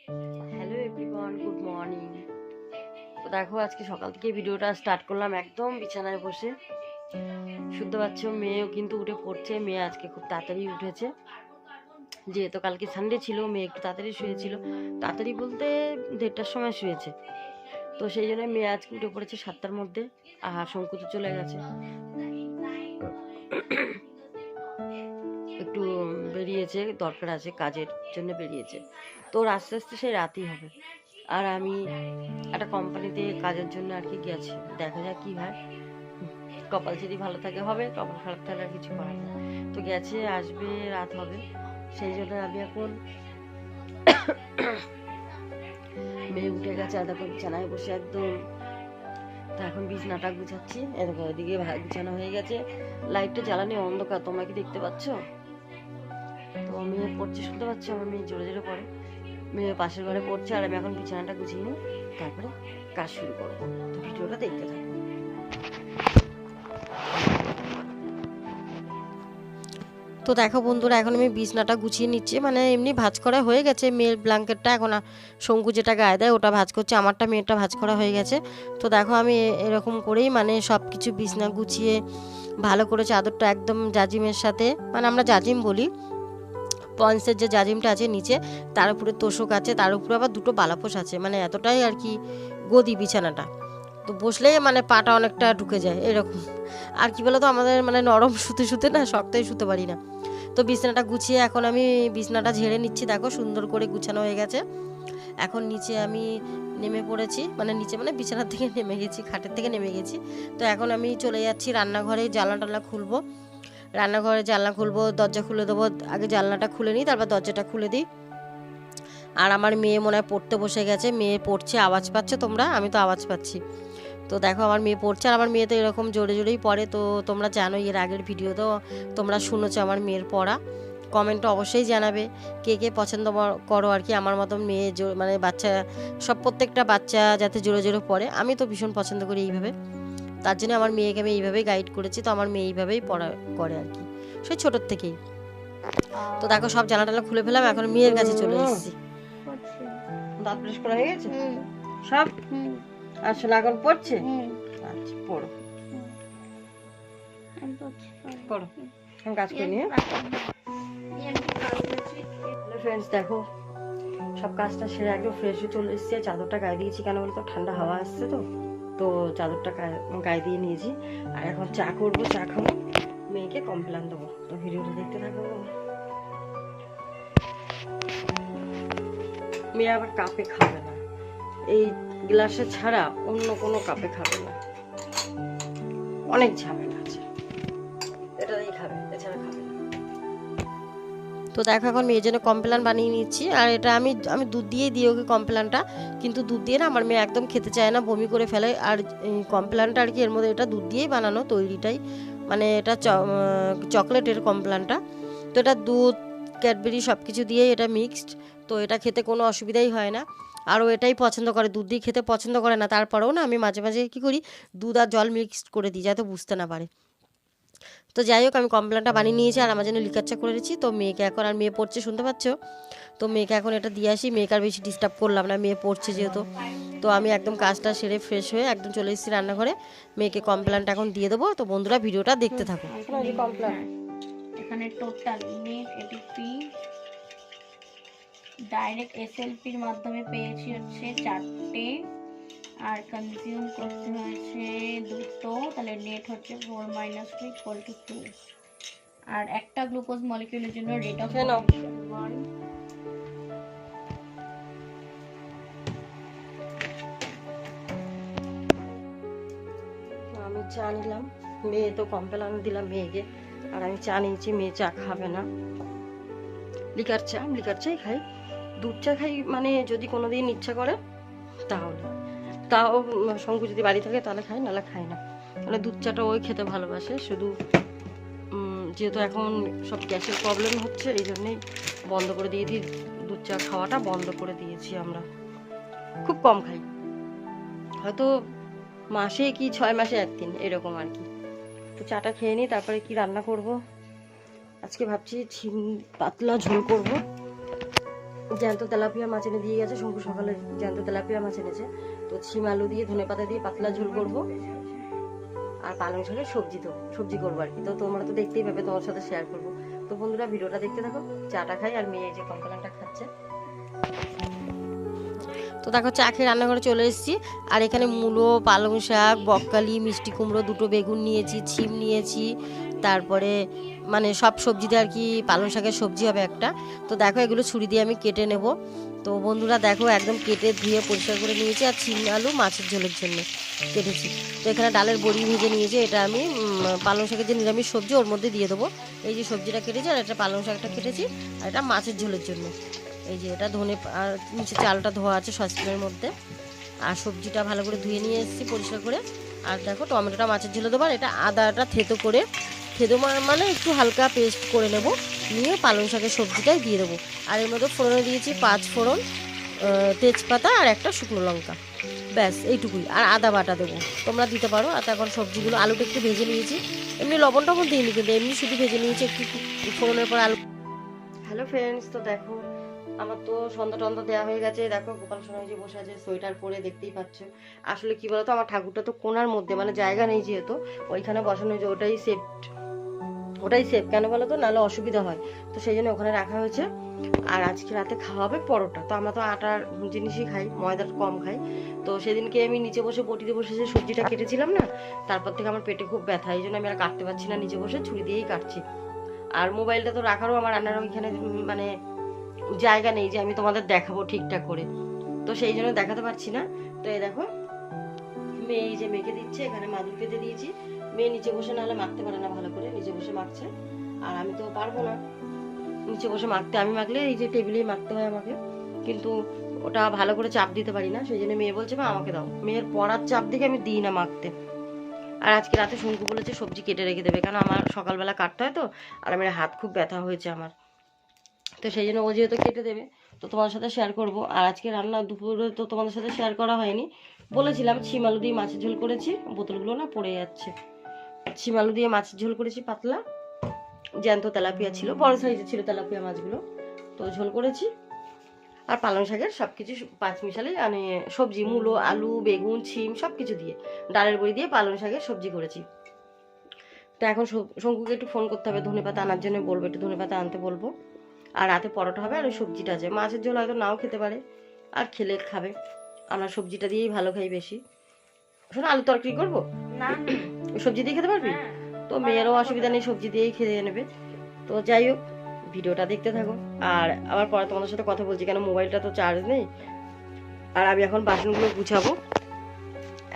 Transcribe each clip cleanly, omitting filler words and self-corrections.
Hello everyone, good morning. তো দেখো আজকে সকাল থেকে ভিডিওটা স্টার্ট করলাম একদম বিছানায় বসে। শুনতে পাচ্ছ মেয়েও কিন্তু উঠে পড়ছে। মেয়ে আজকে খুব তাড়াতাড়ি উঠেছে, যেহেতু কালকে সানডে ছিল। মেয়ে একটু তাড়াতাড়ি শুয়েছিল, তাড়াতাড়ি বলতে 1:30টার সময় শুয়েছে। তো সেই জন্য মেয়ে আজকে উঠে পড়েছে 7টার মধ্যে। আর শঙ্কু তো চলে গেছে, একটু বেরিয়েছে, দরকার আছে, কাজের জন্য বেরিয়েছে। তো আস্তে আস্তে সেই রাতই হবে। আর আমি একটা কোম্পানিতে কাজের জন্য আর কি গেছি, দেখা যাক কি হয়। কপাল যদি ভালো থাকে হবে, কপাল খারাপ থাকলে আর কিছু করার নেই। তো গেছে, আসবে, রাত হবে। সেই জন্য আমি এখন মেয়ে উঠে গেছে আর দেখো বিছানায় বসে একদম। তো এখন বিছানাটা গুছাচ্ছি। এদিকে ওইদিকে গুছানো হয়ে গেছে। লাইটটা জ্বালানি, অন্ধকার, তোমরা কি দেখতে পাচ্ছ? তো মেয়ে পড়ছে, শুনতে পাচ্ছ আমার মেয়ে জোরে জোরে পড়ে। মেয়ে পাশের ঘরে পড়ছে আর আমি এখন বিছানাটা গুছিয়ে নিই, তারপরে কাজ শুরু করবো। তো ভিডিওটা দেখতে থাকো। তো দেখো বন্ধুরা, এখন আমি বিছনাটা গুছিয়ে নিচ্ছি, মানে এমনি ভাঁজ করা হয়ে গেছে। মেয়ের ব্ল্যাঙ্কেটটা এখন শঙ্কু যেটা গায়ে দেয় ওটা ভাঁজ করছে, আমারটা মেয়েরটা ভাঁজ করা হয়ে গেছে। তো দেখো আমি এরকম করেই মানে সব কিছু বিছনা গুছিয়ে ভালো করে চাদরটা একদম জাজিমের সাথে, মানে আমরা জাজিম বলি, পন্সের যে জাজিমটা আছে নিচে, তার উপরে তোষক আছে, তার উপরে আবার দুটো বালাপোষ আছে, মানে এতটাই আর কি গদি বিছানাটা। তো বসলেই মানে পাটা অনেকটা ঢুকে যায় এরকম। আর কি বলতো, আমাদের মানে নরম শুতে শুতে না শক্তই শুতে পারি না। তো বিছানাটা গুছিয়ে এখন আমি বিছানাটা ঝেড়ে নিচ্ছি। দেখো সুন্দর করে গুছানো হয়ে গেছে। এখন নিচে আমি নেমে পড়েছি, মানে নিচে মানে বিছানার থেকে নেমে গেছি, খাটের থেকে নেমে গেছি। তো এখন আমি চলে যাচ্ছি রান্নাঘরে, জানলা টানলা খুলবো। রান্নাঘরে জানলা খুলবো, দরজা খুলে দেবো। আগে জানলাটা খুলে নিই, তারপর দরজাটা খুলে দিই। আর আমার মেয়ে মনে হয় পড়তে বসে গেছে। মেয়ে পড়ছে, আওয়াজ পাচ্ছে তোমরা? আমি তো আওয়াজ পাচ্ছি। তো দেখো আমার মেয়ে পড়ছে, আর আমার মেয়ে তো এরকম জোরে জোরেই পড়ে। তো তোমরা জানো, এর আগের ভিডিও তো তোমরা শুনেছো আমার মেয়ের পড়া। কমেন্টে অবশ্যই জানাবে কে কে পছন্দ করো আর কি আমার মতন মেয়ে, মানে বাচ্চা সব, প্রত্যেকটা বাচ্চা যাতে জোরে জোরে পড়ে। আমি তো ভীষণ পছন্দ করি এইভাবে, তার জন্য আমার মেয়েকে আমি এইভাবেই গাইড করেছি। তো আমার মেয়ে এইভাবেই পড়া করে আর কি, সেই ছোটোর থেকেই। তো দেখো সব জানালা টালা খুলে ফেলাম, এখন মেয়ের কাছে চলে এসেছি। দাঁত ব্রাশ করা হয়ে গেছে সব? আসলে এখন পড়ছে? আচ্ছা পড়ো পড়ো, আমি কাজ করে নিয়ে। ফ্রেন্ডস দেখো সব কাজটা সেরে একদম ফ্রেশ হয়ে চলে এসেছে। চাদরটা গায়ে দিয়েছি, কেন বলতো ঠান্ডা হাওয়া আসছে তো। তো চাদরটা গায়ে দিয়ে নিয়েছি। আর এখন চা করবো, চা খাবো, মেয়েকে কমপ্লেন দেবো। তো ভিডিওটা দেখতে থাকবো। মেয়ে আবার কাপে খাবে না, এই গ্লাসে ছাড়া অন্য কোনো কাপে খাবে না, অনেক ঝামেলা আছে, এটাই খাবে, এছাড়া খাবে না। তো দেখো এখন মেয়ের জন্য কমপ্লেন বানিয়ে নিচ্ছি। আর এটা আমি আমি দুধ দিয়েই দিই ওকে কমপ্লেনটা, কিন্তু দুধ দিয়ে না আমার মেয়ে একদম খেতে চায় না, বমি করে ফেলে। আর কমপ্লেনটা আর কি এর মধ্যে এটা দুধ দিয়েই বানানো তৈরিটাই, মানে এটা চকলেটের কমপ্লেনটা। তো এটা দুধ, ক্যাডবেরি সব কিছু দিয়েই এটা মিক্সড। তো এটা খেতে কোনো অসুবিধাই হয় না। আরও এটাই পছন্দ করে, দুধ দিয়ে খেতে পছন্দ করে না। তারপরেও না আমি মাঝে মাঝে কী করি, দুধ আর জল মিক্সড করে দিই যাতে বুঝতে না পারে। তো যাই হোক আমি কমপ্লেনটা বানিয়ে নিয়েছি আর আমার জন্য লিকার চা করে দিচ্ছি। তো মেয়েকে এখন, আর মেয়ে পড়ছে শুনতে পাচ্ছ, তো মেয়েকে এখন এটা দিয়ে আসি। মেয়েকে আর বেশি ডিস্টার্ব করলাম না, মেয়ে পড়ছে যেহেতু। তো আমি একদম কাজটা সেরে ফ্রেশ হয়ে একদম চলে এসেছি রান্নাঘরে, মেয়েকে কমপ্লেনটা এখন দিয়ে দেবো। তো বন্ধুরা ভিডিওটা দেখতে থাকো। এখানে টোটাল নেট এটিপি ডাইরেক্ট এসএলপির মাধ্যমে পেয়েছি হচ্ছে 4টে, আর কনজিউম করতে হয়েছে 2টো, তাহলে নেট হচ্ছে 4 - 2 = 2। আর একটা গ্লুকোজ মলিকিউলের জন্য রেট অফ অক্সিডেশন 1। আমি চা নিলাম, মেয়ে তো কমপ্লেন দিলাম মেয়েকে, আর আমি চা নিয়েছি। মেয়ে চা খাবে না, লিকার চাই খাই, দুধ চা খাই মানে যদি কোনো দিন ইচ্ছা করে তাহলে, তাও শঙ্কু যদি বাড়ি থাকে তাহলে খাই, নাহলে খাই না। মানে দুধ চাটা ওই খেতে ভালোবাসে শুধু। যেহেতু এখন সব গ্যাসের প্রবলেম হচ্ছে, এই জন্যেই বন্ধ করে দিয়েছি, দুধ চা খাওয়াটা বন্ধ করে দিয়েছি। আমরা খুব কম খাই, হয়তো মাসে কি 6 মাসে একদিন এরকম আর কি। তো চাটা খেয়ে নিই, তারপরে কি রান্না করব। আজকে ভাবছি পাতলা ঝোল করব। জ্যান্ত তেলাপিয়া মাছ এনে দিয়ে গেছে শঙ্কু, সকালে জ্যান্ত তেলাপিয়া মাছ এনেছে। তো শিম আলু দিয়ে ধনেপাতা দিয়ে পাতলা ঝোল করবো, আর পালং শাকের সবজি করবো আর কি। তো তোমরা তো দেখতেই পাবে, তোমার সাথে শেয়ার করবো। তো বন্ধুরা ভিডিওটা দেখতে থাকো। চাটা খাই, আর মেয়ে যে কমপ্লেনটা খাচ্ছে। তো দেখো চা খেয়ে রান্নাঘরে চলে এসেছি। আর এখানে মূলো, পালং শাক, বকখালি, মিষ্টি কুমড়ো, দুটো বেগুন নিয়েছি, ছিম নিয়েছি, তারপরে মানে সব সবজিতে আর কি পালং শাকের সবজি হবে একটা। তো দেখো এগুলো ছুরি দিয়ে আমি কেটে নেব। তো বন্ধুরা দেখো একদম কেটে ধুয়ে পরিষ্কার করে নিয়েছি, আর ছিম আলু মাছের ঝোলের জন্য কেটেছি। তো এখানে ডালের বড়ি ভেজে নিয়েছি, এটা আমি পালং শাকের যে নিরামিষ সবজি ওর মধ্যে দিয়ে দেবো। এই যে সবজিটা কেটেছি, আর এটা পালং শাকটা কেটেছি, আর এটা মাছের ঝোলের জন্য। এই যে এটা ধনে, আর নিচে চালটা ধোয়া আছে সসপ্যানের মধ্যে। আর সবজিটা ভালো করে ধুয়ে নিয়ে এসেছি পরিষ্কার করে। আর দেখো টমেটোটা মাছের ঝোলে দেবো, এটা আদাটা থেতো মানে একটু হালকা পেস্ট করে নেব, নিয়ে পালং শাকের সবজিটাই দিয়ে দেবো। আর এর মধ্যে ফোড়নে দিয়েছি 5 ফোড়ন, তেজপাতা আর একটা শুকনো লঙ্কা, ব্যাস এইটুকুই। আর আদা বাটা দেবো, তোমরা দিতে পারো। আর তারপর সবজিগুলো, আলুটা একটু ভেজে নিয়েছি, এমনি লবণ টবণ দিইনি কিন্তু এমনি শুধু ভেজে নিয়েছি একটু ফোড়নের পর আলু। হ্যালো ফ্রেন্ডস, তো দেখো আমার তো সন্ধ্যা টন্ধা দেওয়া হয়ে গেছে। দেখো গোপাল সোনা যে বসে আছে সোয়েটার পরে, দেখতেই পাচ্ছ। আসলে কি বলতো, আমার ঠাকুরটা তো কোণার মধ্যে, মানে জায়গা নেই যেহেতু, ওইখানে বসানো হয়েছে। ওটাই সেফ কেন বলো তো, নাহলে অসুবিধা হয়। তো সেই জন্য ওখানে রাখা হয়েছে। আর আজকে রাতে খাওয়া হবে পরোটা। তো আমরা তো আটার জিনিসই খাই, ময়দার কম খাই। তো সেদিনকে আমি নিচে বসে বটিতে বসে যে সবজিটা কেটেছিলাম না, তারপর থেকে আমার পেটে খুব ব্যথা, এই জন্য আমি আর কাটতে পারছি না, নিচে বসে ছুরি দিয়েই কাটছি। আর মোবাইলটা তো রাখারও আমার রান্নার ওইখানে মানে জায়গা নেই যে আমি তোমাদের দেখাবো ঠিকঠাক করে, তো সেই জন্য দেখাতে পারছি না। তো এই দেখো মেয়ে এই যে মেখে দিচ্ছে, এখানে মাদুর পেতে দিয়েছি। মেয়ে নিচে বসে নাহলে মাখতে পারে না ভালো করে, নিচে বসে মাখছে। আর আমি তো পারবো না নিচে বসে মাখতে, আমি মাখলে এই যে টেবিলেই মাখতে হয় আমাকে, কিন্তু ওটা ভালো করে চাপ দিতে পারি না। সেই জন্য মেয়ে বলছে মা আমাকে দাও, মেয়ের পড়ার চাপ দিকে আমি দিই না মাখতে। আর আজকে রাতে শঙ্কু বলেছে সবজি কেটে রেখে দেবে, কারণ আমার সকালবেলা কাটতে হয় তো, আর আমার হাত খুব ব্যথা হয়েছে আমার। তো সেই জন্য ও যেহেতু কেটে দেবে, তো তোমার সাথে শেয়ার করব। আর আজকে রান্না দুপুরে তো তোমাদের সাথে শেয়ার করা হয়নি, বলেছিলাম শিম আলু দিয়ে মাছের ঝোল করেছি। বোতলগুলো না পড়ে যাচ্ছে। শিম আলু দিয়ে মাছের ঝোল করেছি পাতলা, জ্যান্ত তেলাপিয়া ছিল, বড় সাইজের ছিল তেলাপিয়া মাছগুলো, তো ঝোল করেছি। আর পালং শাকের সবকিছু পাঁচ মিশালে মানে সবজি, মূলো, আলু, বেগুন, ছিম সবকিছু দিয়ে ডালের বড়ি দিয়ে পালং শাকের সবজি করেছি। তো এখন শঙ্কুকে একটু ফোন করতে হবে, ধনেপাতা আনার জন্য বলবো, একটু ধনেপাতা আনতে বলবো। আর রাতে পরোটা হবে, আর ওই সবজিটা আছে, মাছের ঝোল হয়তো নাও খেতে পারে, আর খেলে খাবে। আমরা সবজিটা দিয়েই ভালো খাই বেশি। শোনো আলু তরকারি করবো না, সবজি দিয়ে খেতে পারবি? তো মেয়েরও অসুবিধা নেই, সবজি দিয়েই খেয়ে নেবে। তো যাই হোক ভিডিওটা দেখতে থাকো। আর আবার পরে তোমাদের সাথে কথা বলছি, কেন মোবাইলটা তো চার্জ নেই। আর আমি এখন বাসনগুলো গুছাবো,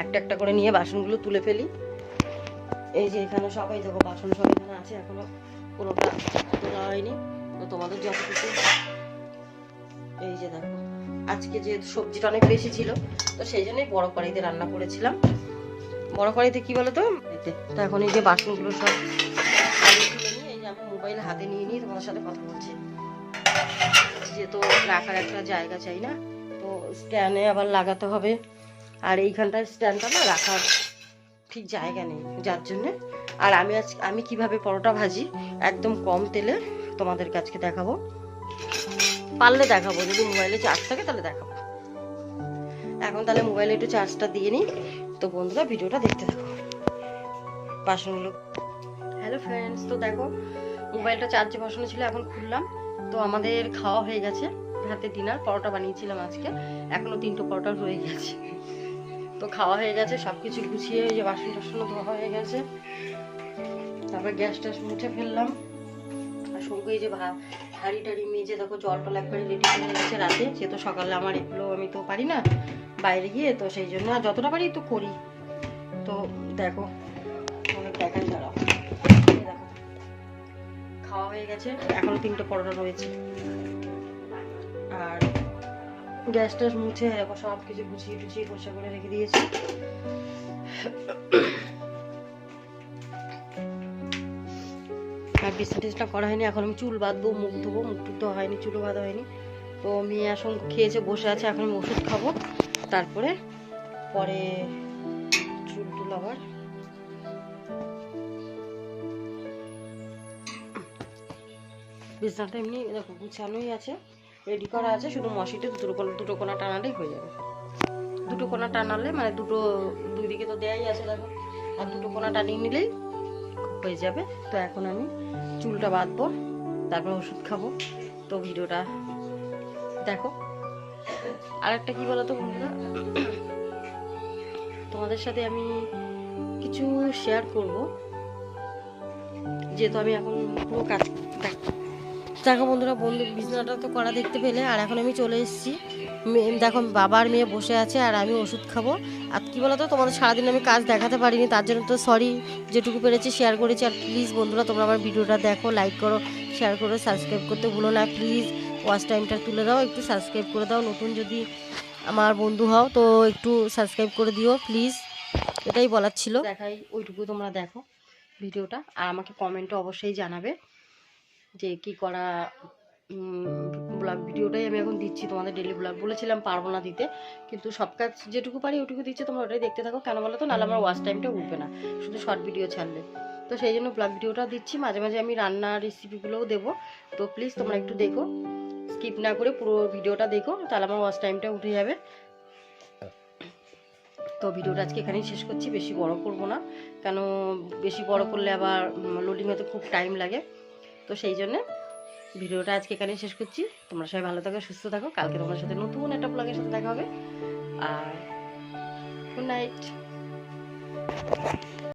একটা একটা করে নিয়ে বাসনগুলো তুলে ফেলি। এই যে এখানে সবাই দেখো বাসন সব এখানে আছে, এখনো কোনোটা তোলা হয়নি। তো তোমাদের যতটুকু, এই যে দেখো আজকে যে সবজিটা অনেক বেশি ছিল, তো সেই জন্যই বড় কড়াইতে রান্না করেছিলাম। বড় কড়াইতে কি বলতো, তো এখন এই যে বাসনগুলো সব তুলে নিয়ে, এই যে আমি মোবাইল হাতে নিয়ে নিয়ে তোমাদের সাথে কথা বলছি, যেহেতু রাখার একটা জায়গা চাই না, তো স্ট্যান্ডে আবার লাগাতে হবে। আর এইখানটায় স্ট্যান্ডটা না রাখার ঠিক জায়গা নেই, যার জন্যে। আর আমি কিভাবে পরোটা ভাজি একদম কম তেলে তোমাদেরকে আজকে দেখাবো, পারলে দেখাবো, যদি মোবাইলে চার্জ থাকে তাহলে দেখাবো। এখন তাহলে মোবাইলে একটু চার্জটা দিয়ে নিই। তো বন্ধুরা ভিডিওটা দেখতে থাকো। বাসনগুলো, হ্যালো ফ্রেন্ডস, তো দেখো মোবাইলটা চার্জে বসানো ছিল, এখন খুললাম। তো আমাদের খাওয়া হয়ে গেছে, রাতে ডিনার পরোটা বানিয়েছিলাম আজকে, এখনো 3টো পরোটা রয়ে গেছে। তো খাওয়া হয়ে গেছে, সবকিছু গুছিয়ে এই যে বাসন টাসন ধোয়া হয়ে গেছে। তারপর গ্যাস ট্যাস মুছে ফেললাম। আর সঙ্গে এই যে হাঁড়ি টাড়ি মেজে দেখো জল টল একবারে রেডি করে গেছে রাতে, যেহেতু সকালে আমার এগুলো আমি তো পারি না বাইরে গিয়ে, তো সেই জন্য আর যতটা পারি তো করি। তো দেখো অনেক দেখাই দাঁড়াও, দেখো খাওয়া হয়ে গেছে, এখনো 3টে পরোটা রয়েছে। আর গ্যাস ট্যাস মুছে দেখো সব কিছু গুছিয়ে টুছিয়ে পরিষ্কার করে রেখে দিয়েছি। আর বিছনা টিছনা করা হয়নি, এখন আমি চুল বাঁধবো, মুখ ধোবো, মুখ টুক ধোয়া হয়নি, চুলও বাঁধা হয়নি। তো মেয়ে এখন খেয়েছে বসে আছে, এখন আমি ওষুধ খাবো, তারপরে পরে চুল টুল আবার। বিছনাটা এমনি দেখো গুছানোই আছে, রেডি করা আছে, শুধু মশিতে দুটো কোনা টানালেই হয়ে যাবে। দুটো কোনা টানালে মানে দুই দিকে তো দেয়াই আছে দেখো, আর দুটো কোনা টানিয়ে নিলেই হয়ে যাবে। তো এখন আমি চুলটা বাঁধবো, তারপর ওষুধ খাবো। তো ভিডিওটা দেখো। আর একটা কি বলতো বন্ধুরা, তোমাদের সাথে আমি কিছু শেয়ার করব, যেহেতু আমি এখন পুরো কাজ দেখো বন্ধুরা। বিছানাটা তো করা দেখতে পেলে, আর এখন আমি চলে এসেছি। দেখো বাবার মেয়ে বসে আছে আর আমি ওষুধ খাবো। আর কী বলতো, তোমাদের সারাদিন আমি কাজ দেখাতে পারিনি, তার জন্য তো সরি। যেটুকু পেরেছি শেয়ার করেছি। আর প্লিজ বন্ধুরা, তোমরা আমার ভিডিওটা দেখো, লাইক করো, শেয়ার করো, সাবস্ক্রাইব করতে ভুলো না প্লিজ। ওয়াচ টাইমটা তুলে দাও, একটু সাবস্ক্রাইব করে দাও। নতুন যদি আমার বন্ধু হও তো একটু সাবস্ক্রাইব করে দিও প্লিজ, এটাই বলার ছিল। দেখাই ওইটুকু তোমরা দেখো ভিডিওটা, আর আমাকে কমেন্টে অবশ্যই জানাবে যে কি করা। ব্লগ ভিডিওটাই আমি এখন দিচ্ছি তোমাদের, ডেলি ব্লগ বলেছিলাম পারবো না দিতে, কিন্তু সব কাজ যেটুকু পারি ওইটুকু দিচ্ছি, তোমরা ওটাই দেখতে থাকো। কেন বলো তো, নাহলে আমার ওয়াচ টাইমটা উঠবে না শুধু শর্ট ভিডিও ছাড়লে। তো সেই জন্য ব্লগ ভিডিওটা দিচ্ছি, মাঝে মাঝে আমি রান্নার রেসিপিগুলোও দেবো। তো প্লিজ তোমরা একটু দেখো, স্কিপ না করে পুরো ভিডিওটা দেখো, তাহলে আমার ওয়াচ টাইমটা উঠে যাবে। তো ভিডিওটা আজকে এখানেই শেষ করছি, বেশি বড় করব না, কেন বেশি বড় করলে আবার লোডিং হতে খুব টাইম লাগে। তো সেই জন্যে ভিডিওটা আজকে এখানেই শেষ করছি। তোমরা সবাই ভালো থাকো, সুস্থ থাকো। কালকে তোমার সাথে নতুন একটা ব্লগের সাথে দেখা হবে। আর গুড নাইট।